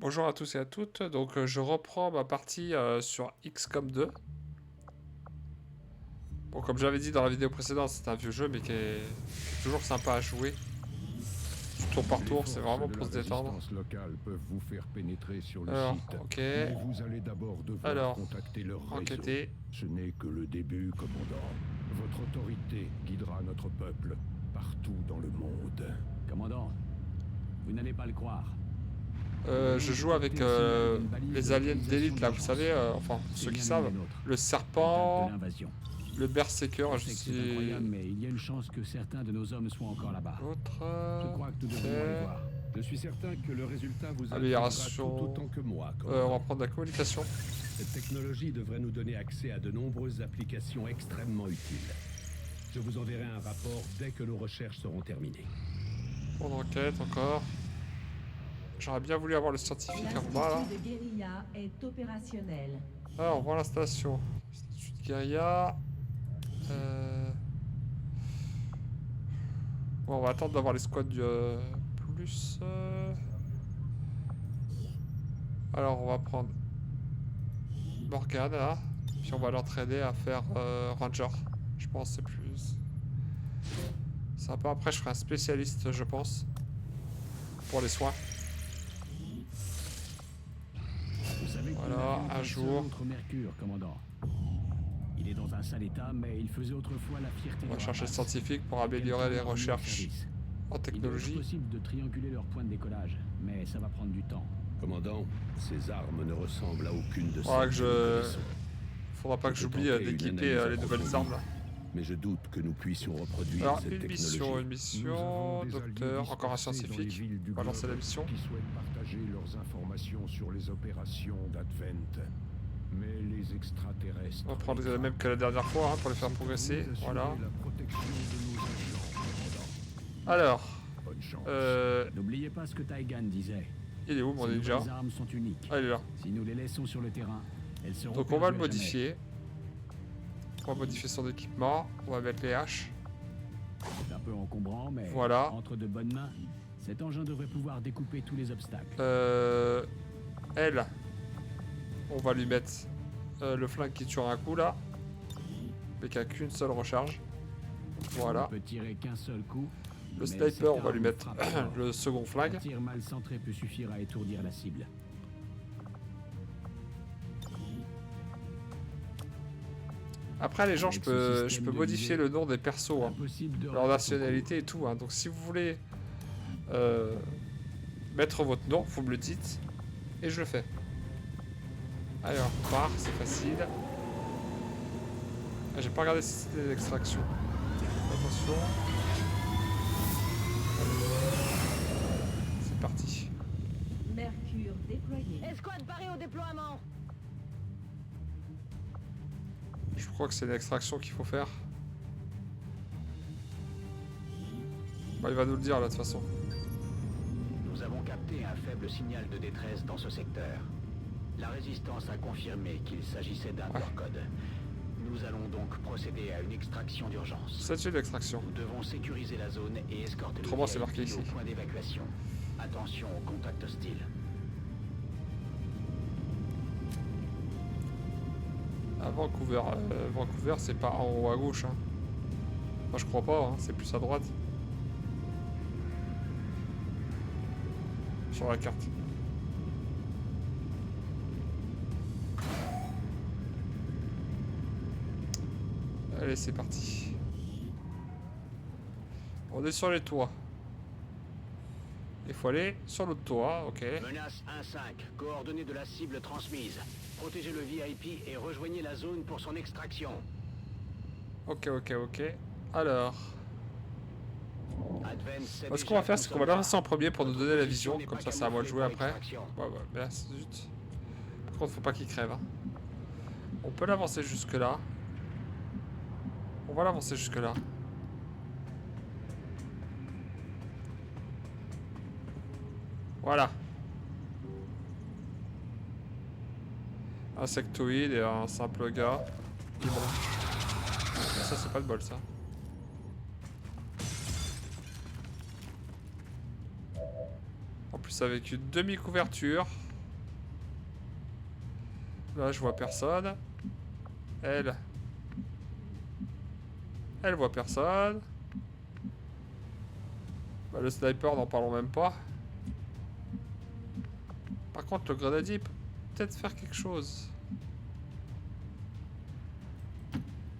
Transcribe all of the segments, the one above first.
Bonjour à tous et à toutes, donc je reprends ma partie sur XCOM 2. Bon, comme j'avais dit dans la vidéo précédente, c'est un vieux jeu mais qui est toujours sympa à jouer. Du tour par tour, c'est vraiment pour se détendre. Locales peuvent vous faire pénétrer sur le Alors, site, ok. mais vous allez d'abord devoir Alors, contacter leur réseau. enquêter. Ce n'est que le début, commandant. Votre autorité guidera notre peuple partout dans le monde. Commandant, vous n'allez pas le croire. Je joue avec les aliens d'élite là, vous savez, enfin, ceux qui savent. Le serpent, le berserker, je sais que c'est incroyable, mais il y a une chance que certains de nos hommes soient encore là-bas. Autre. Je crois que nous devrions aller voir. Je suis certain que le résultat vous Amélioration. tout autant que moi. On va prendre la communication. Cette technologie devrait nous donner accès à de nombreuses applications extrêmement utiles. Je vous enverrai un rapport dès que nos recherches seront terminées. Prendre enquête encore. J'aurais bien voulu avoir le scientifique en bas là. L'institut de guérilla est opérationnel. Alors, on voit l'installation. Institut de guérilla. Bon, on va attendre d'avoir les squads du plus. Alors, on va prendre Morgan là. Puis on va l'entraîner à faire Ranger. Je pense que c'est plus sympa. Après, je ferai un spécialiste, je pense. Pour les soins. Voilà, un jour. Mercure, commandant. Il est dans un sale état, mais il faisait autrefois la fierté. On va chercher le scientifique pour améliorer les recherches en technologie. Il est possible de trianguler leur point de décollage, mais ça va prendre du temps. Commandant, ces armes ne ressemblent à aucune de Faudra celles que nous connaissons. Faudra pas que j'oublie d'équiper les nouvelles armes là. Mais je doute que nous puissions reproduire Alors, cette une technologie. mission, docteur, encore un scientifique. On va lancer la mission. Qui souhaitent partager leurs informations sur les opérations d'Advent. Mais les extraterrestres... On va prendre les mêmes que la dernière fois pour les faire progresser. Voilà. La protection de nos agents, commandant. Alors, Bonne chance. N'oubliez pas ce que Taigan disait. il est où mon Ces ninja? nouvelles armes sont uniques. Ah, il est là. Si nous les laissons sur le terrain, elles seront Donc on va le perdues à jamais. modifier. On va modifier son équipement. On va mettre les haches. C'est un peu encombrant, mais Voilà. entre de bonnes mains, cet engin devrait pouvoir découper tous les obstacles. Elle, on va lui mettre le flingue qui tue un coup là. Mais qui a qu'une seule recharge. Voilà. On peut tirer qu'un seul coup. Le mais sniper, cette on va lui arme mettre frappe fort. le second flingue. Un tir mal centré peut suffire à étourdir la cible. Après les gens, je Avec ce peux système de modifier visée, le nom des persos, hein, Impossible de leur rater nationalité et tout. Hein. Donc si vous voulez mettre votre nom, vous me le dites et je le fais. Allez, on repart, c'est facile. Ah, j'ai pas regardé si c'était l'extraction. Attention. C'est parti. Mercure déployé. Escouade barrée au déploiement. Je crois que c'est l'extraction qu'il faut faire. Bah, il va nous le dire là de toute façon. Nous avons capté un faible signal de détresse dans ce secteur. La résistance a confirmé qu'il s'agissait d'un code. Nous allons donc procéder à une extraction d'urgence. C'est une extraction. Nous devons sécuriser la zone et escorter le Autrement, c'est marqué VIP ici. au point d'évacuation. Attention au contact hostile. À Vancouver. Vancouver, c'est pas en haut à gauche. Hein. Enfin, je crois pas, hein. C'est plus à droite. Sur la carte. Allez, c'est parti. On est sur les toits. Il faut aller sur l'autre toit, ok. Menace 1-5. Coordonnées de la cible transmise. Protégez le VIP et rejoignez la zone pour son extraction. Ok. Alors, Advent sait ce qu'on déjà va faire, que c'est nous qu'on va sommes l'avancer en premier pour nous donner la vision. n'est Comme pas ça, c'est à moi de jouer camouflée après. par l'extraction. Ouais, mais là, zut. Par contre, faut pas qu'il crève. Hein. On peut l'avancer jusque là. On va l'avancer jusque là. Voilà. Insectoïde et un simple gars. Et bon. Ça, c'est pas de bol, ça. En plus, avec une demi-couverture. Là, je vois personne. Elle. Elle voit personne. Bah, le sniper, n'en parlons même pas. Par contre, le grenadier peut peut-être faire quelque chose.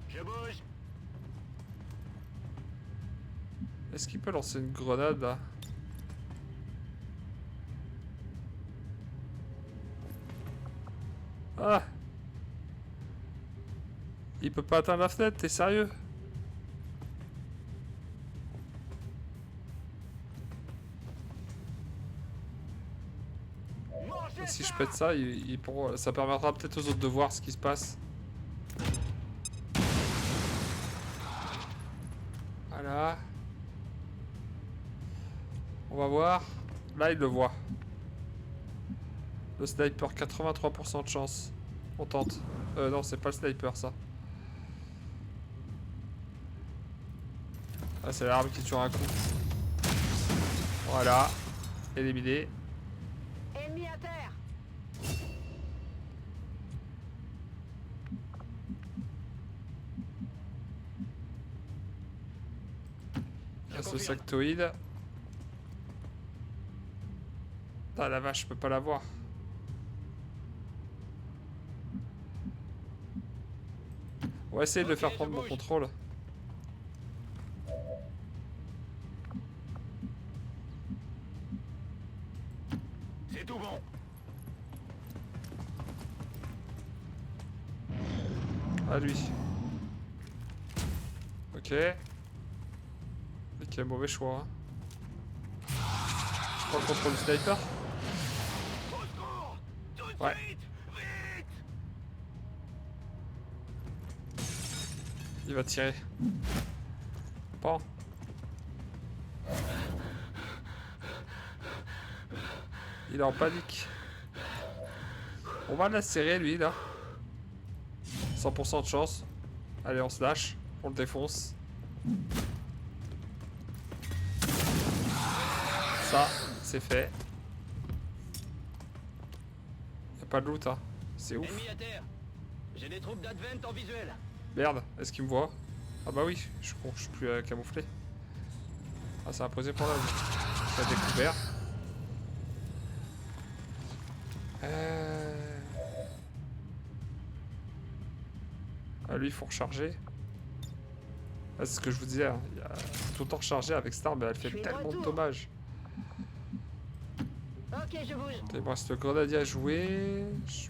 Je bouge. Est-ce qu'il peut lancer une grenade là? Ah! Il peut pas atteindre la fenêtre, t'es sérieux? Si je pète ça, ça permettra peut-être aux autres de voir ce qui se passe. Voilà. On va voir. Là, il le voit. Le sniper, 83% de chance. On tente. Non, c'est pas le sniper, ça. Ah, c'est l'arme qui tue un coup. Voilà. Éliminé. Ennemi à terre. Il y a ce sectoïde. Ah la vache, je peux pas l'avoir. On va essayer de le faire prendre mon contrôle. C'est tout bon. À lui. Ok. Quel mauvais choix. Hein. Je prends le contrôle du sniper. Ouais. Il va tirer. Bon. Il est en panique. On va la serrer lui là. 100% de chance. Allez, on se lâche. On le défonce. Ça, c'est fait. Y'a pas de loot, hein. C'est ouf. Ennemi à terre. J'ai des troupes d'Advent en visuel. Merde, est-ce qu'il me voit? Ah bah oui, je suis con, je suis plus camouflé. Ah, ça a posé pour là. Ça a découvert. Ah, lui, il faut recharger. Ah, c'est ce que je vous disais. Hein. Il y a tout le temps rechargé avec cette arme, mais elle fait tellement de dommages. Ok, je bouge. Il me reste le grenadier à jouer. Je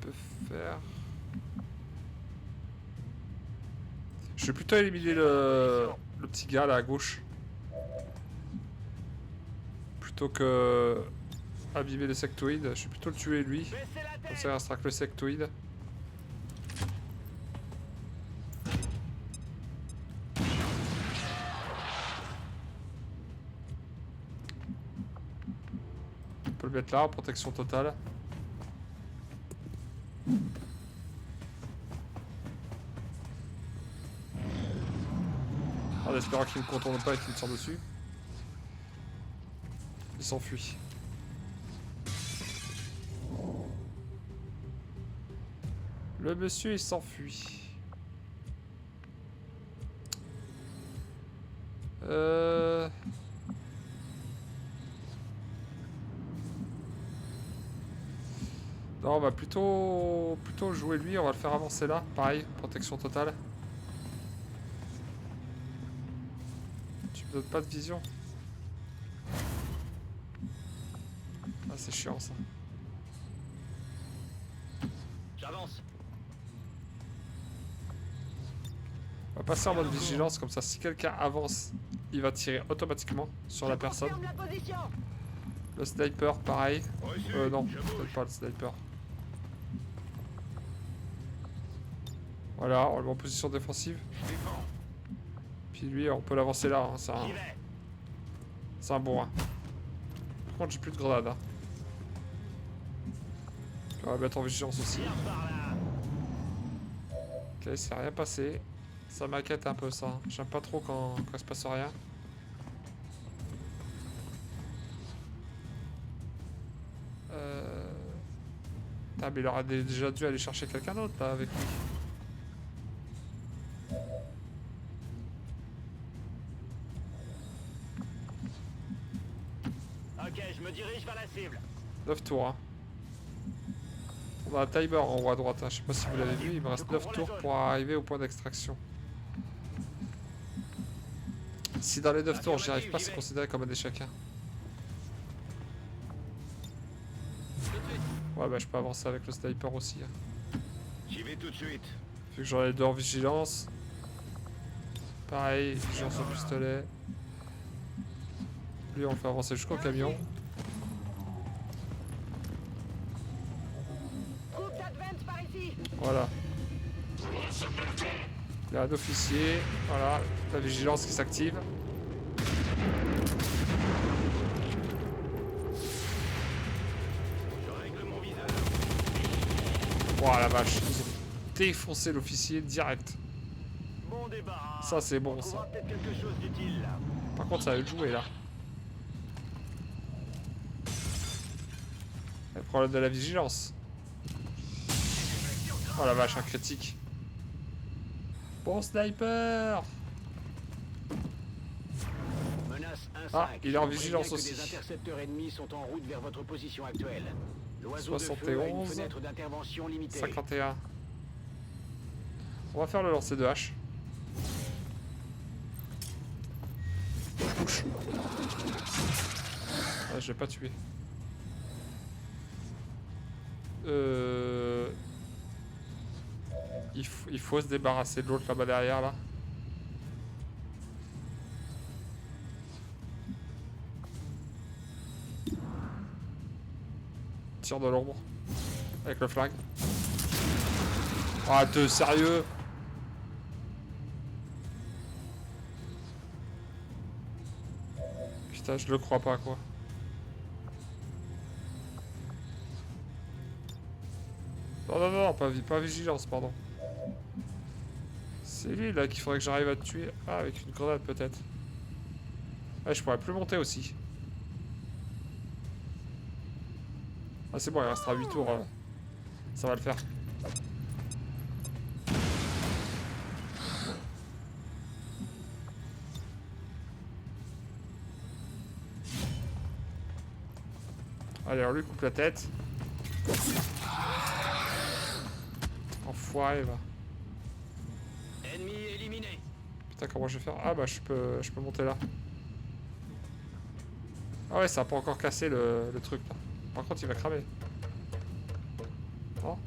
peux faire. Je vais plutôt éliminer le petit gars là à gauche. Plutôt que abîmer le sectoïde. Je vais plutôt le tuer lui. Comme ça il restera que le sectoïde. On peut le mettre là en protection totale. En espérant qu'il ne me contourne pas et qu'il me tire dessus. Il s'enfuit. Le monsieur il s'enfuit. Non, on va plutôt jouer lui, on va le faire avancer là. Pareil, protection totale. Tu me donnes pas de vision. Ah, c'est chiant ça. J'avance. On va passer en mode vigilance, comme ça si quelqu'un avance, il va tirer automatiquement sur la personne. Confirme la position. Le sniper, pareil. Non, peut-être pas le sniper. Voilà, on le met en position défensive. Puis lui, on peut l'avancer là, hein, c'est un bon. Hein. Par contre, j'ai plus de grenades. Hein. On va mettre en vigilance aussi. Ok, c'est rien passé. Ça m'inquiète un peu ça. J'aime pas trop quand il se passe rien. Putain, mais il aurait déjà dû aller chercher quelqu'un d'autre là avec lui. Ok, je me dirige vers la cible. 9 tours, hein. On a un timer en haut à droite, hein. Je sais pas si vous l'avez vu, il me reste 9 tours pour arriver au point d'extraction. Si dans les 9 tours j'y arrive pas, c'est considéré comme un échec. Hein. Ouais, bah je peux avancer avec le sniper aussi. Hein. J'y vais tout de suite. Vu que j'en ai 2 en vigilance. Pareil, vigilance au pistolet. Lui, on le fait avancer jusqu'au camion. Voilà. Il y a un officier. Voilà, la vigilance qui s'active. Voilà la vache, ils ont défoncé l'officier direct. Bon débarras. Ça c'est bon ça. Peut-être quelque chose d'utile là. Par contre ça va être joué là. Le problème de la vigilance. Oh la vache, un critique. Bon sniper. Menace 1-5. Ah, il est en Je vous vigilance préviens que aussi. des intercepteurs ennemis sont en route vers votre position actuelle. L'oiseau de feu a une 71, fenêtre d'intervention limitée. 51. On va faire le lancer de hache. Touche. Ah, je l'ai pas tué. Il faut se débarrasser de l'autre là-bas derrière là. Tire de l'ombre. Avec le flingue. Ah, t'es sérieux? Putain, je le crois pas quoi. Non, non, non, pas vigilance, pardon. C'est lui là qu'il faudrait que j'arrive à tuer. Ah, avec une grenade peut-être. Ah, je pourrais plus monter aussi. Ah, c'est bon, il restera 8 tours. Ça va le faire. Allez, on lui coupe la tête. Enfoiré, va. Ennemi éliminé. Putain, comment je vais faire? Ah bah je peux monter là. Ah ouais, ça a pas encore cassé le truc là. Par contre, il va cramer. Non.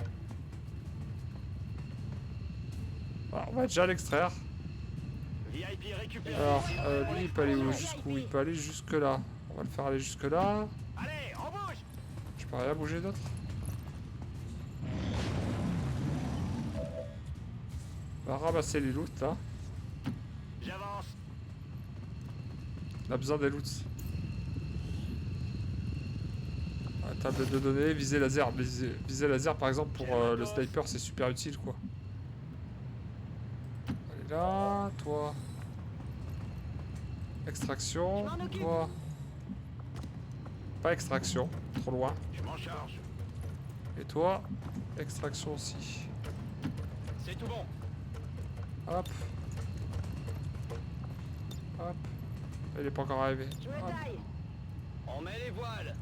Ah, on va déjà l'extraire. VIP récupéré. Alors, lui, il peut aller où? Jusqu'où? Il peut aller jusque là. On va le faire aller jusque là. Allez, on bouge. Je peux rien bouger d'autre. On va ramasser les loots là. J'avance. On a besoin des loots. La table de données, viser laser. Viser laser par exemple pour le sniper c'est super utile quoi. Allez là, toi. Extraction, toi. Pas extraction, trop loin. Je m'en charge. Et toi, extraction aussi. C'est tout bon. Hop. Hop. Il est pas encore arrivé. Hop. On met les voiles.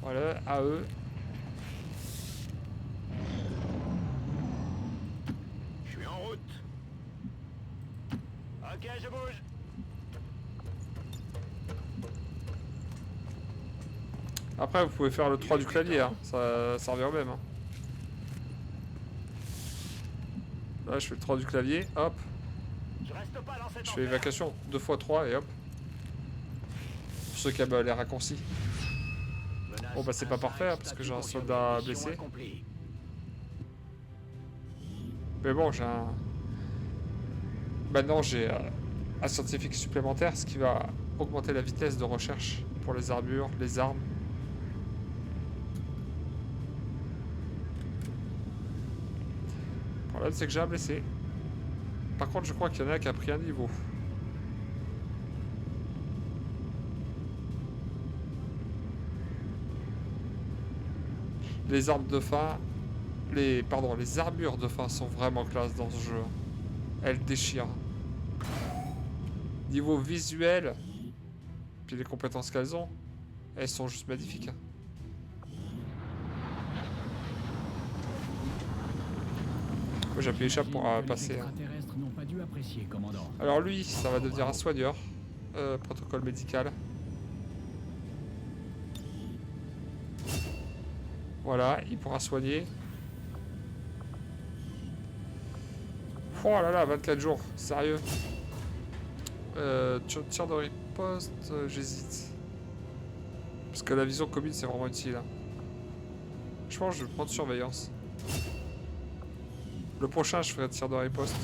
Voilà, à eux. Je suis en route. Ok, je bouge. Après, vous pouvez faire le 3 du clavier, hein. Ça revient au même. Hein. Là, je fais le 3 du clavier, hop. Je reste pas dans cette Je fais évacuation 2 x 3 et hop. Pour ceux qui aiment les raccourcis. Bon, bah, c'est pas parfait, hein, parce que j'ai un soldat blessé. Mais bon, j'ai un... Maintenant, j'ai un scientifique supplémentaire, ce qui va augmenter la vitesse de recherche pour les armures, les armes. Le problème, c'est que j'ai un blessé. Par contre, je crois qu'il y en a qui a pris un niveau. Les armes de fin... Pardon, les armures de fin sont vraiment classe dans ce jeu. Elles déchirent. Niveau visuel, puis les compétences qu'elles ont, elles sont juste magnifiques. Moi j'ai appuyé échappe pour passer. Les extraterrestres n'ont pas dû apprécier, commandant. Alors lui, ça va devenir un soigneur. Protocole médical. Voilà, il pourra soigner. Oh là là, 24 jours, sérieux. Tir de riposte, j'hésite. Parce que la vision commune, c'est vraiment utile. Hein. Je pense que je vais prendre surveillance. Le prochain, je ferai tir de riposte.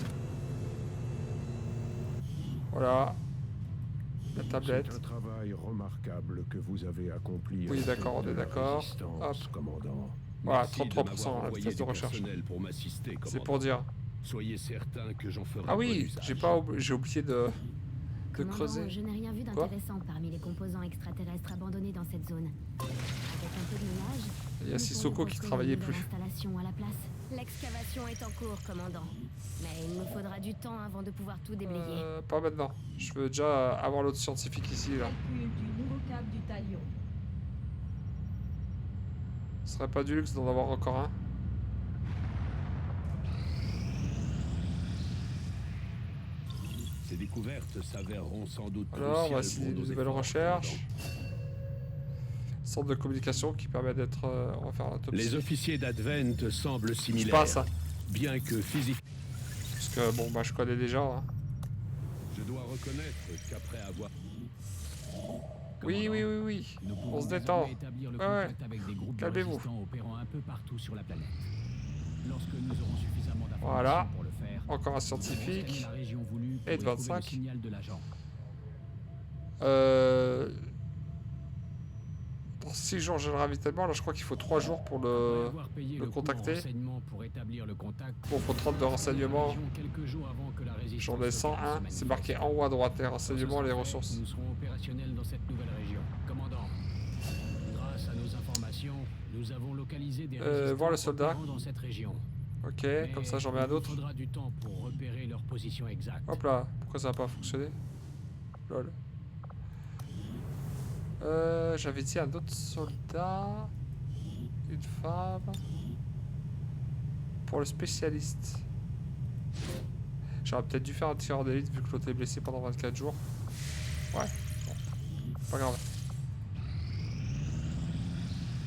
Voilà. La tablette. C'est un travail remarquable que vous avez accompli. Oui, d'accord, on est d'accord. Hop. Commandant. Voilà, Merci de 33% m'avoir à la envoyé vitesse de du recherche. personnel pour m'assister, C'est commandant. pour dire. Soyez certain que j'en ferai Ah bon oui, usage. j'ai oublié de Commandant, creuser. je n'ai rien vu Quoi d'intéressant parmi les composants extraterrestres abandonnés dans cette zone. Avec un peu de ménage, Il y a nous Sissoko pourrons qui construire travaillait une nouvelle plus. installation à la place. L'excavation est en cours, commandant. Mais il nous faudra du temps avant de pouvoir tout déblayer. Pas maintenant. Je veux déjà avoir l'autre scientifique ici, là. Calcul du nouveau cap du talion. Ce serait pas du luxe d'en avoir encore un. Ces découvertes s'avéreront sans doute Alors, on va cruciales essayer pour de nos nouvelles efforts, recherches. commandant. Centre de communication qui permet d'être... on va faire un autopsie. Les officiers d'Advent semblent Je similaires, passe, hein. bien que physiquement. Parce que, bon, bah, je connais déjà, hein. Je dois reconnaître qu'après avoir... Oui, oui, oui, oui. Nous pouvons On se désormais détend. établir le Ouais, contact avec des groupes de Calmez-vous. résistants opérant un peu partout sur la planète. Lorsque nous aurons suffisamment d'informations Voilà. pour le faire, Encore un nous pourrons scientifique. scanner la région voulue pour Et de y trouver 25. le signal de l'agent. Dans 6 jours, j'ai le ravitaillement. Là, je crois qu'il faut 3 jours pour Après le... avoir payé le le coût en contacter. renseignements pour établir le contact, Bon, faut 30 de renseignements. région quelques jours avant que la résistance J'en ai se 101. manifeste. C'est marqué en haut à droite. Les Quand ce renseignements, sera les fait, ressources. Nous serons opérationnels dans cette nouvelle région. Commandant, grâce à nos informations, nous avons localisé des résistants voir le soldat. opérant dans cette région. Ok, Mais comme ça, j'en mets un autre. Il faudra du temps pour repérer leur position exacte. Hop là. Pourquoi ça n'a pas fonctionné? Lol. J'avais dit un autre soldat. Une femme. Pour le spécialiste. J'aurais peut-être dû faire un tireur d'élite vu que l'autre est blessé pendant 24 jours. Ouais. Bon. Pas grave.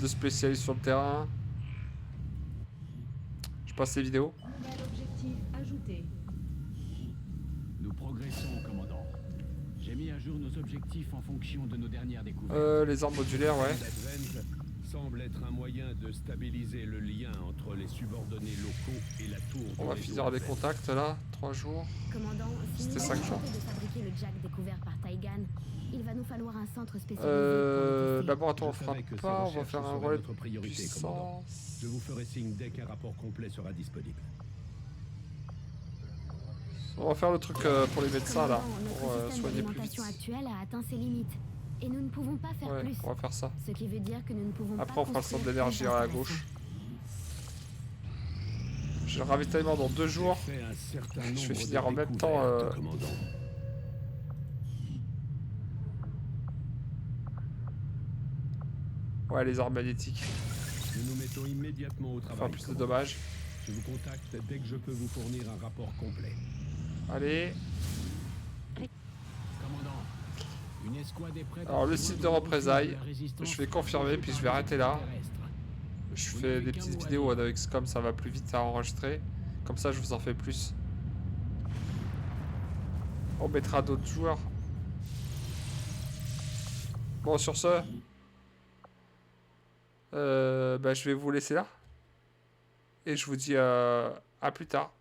2 spécialistes sur le terrain. Je passe les vidéos. Nouvel objectif ajouté. Nous progressons, commandant. J'ai mis à jour nos objectifs en fonction de nos dernières découvertes. Les armes modulaires, ouais. L'Advent semble être un moyen de stabiliser le lien entre les subordonnés locaux et la tour. On du va réseau finir des Advent. contacts là. 3 jours. Commandant, si C'était nous 5 voulons jours. tenter de fabriquer le jack découvert par Taigan, il va nous falloir un centre spécialisé pour le tester. Laboratoire, on Je fera savais que ces pas. On va recherches faire un seraient relais notre de priorité, commandant. puissance. Je vous ferai signe dès qu'un rapport complet sera disponible. On va faire le truc pour les médecins là. Commandant, Pour notre système soigner plus vite. d'alimentation actuel a atteint ses limites. Et nous ne pouvons pas faire Ouais, plus. on va faire ça. Ce qui veut dire que nous ne pouvons Après, pas on fera le centre construire d'énergie plus à la d'installations. gauche. J'ai le ravitaillement dans 2 jours. J'ai fait un certain Je vais nombre de finir en même temps, découvertes, commandant. Ouais, les armes magnétiques. Nous nous mettons immédiatement au Faire travail. plus de commandant. dommages. Je vous contacte dès que je peux vous fournir un rapport complet. Allez. Commandant, une escouade est prête. Alors, le à site de rejoindre représailles, la résistance je vais confirmer, puis je vais arrêter là. terrestre. Je Vous fais n'avez des qu'un petites mot à vidéos dire. avec comme ça va plus vite à enregistrer. Comme ça, je vous en fais plus. On mettra d'autres joueurs. Bon, sur ce, bah, je vais vous laisser là. Et je vous dis à plus tard.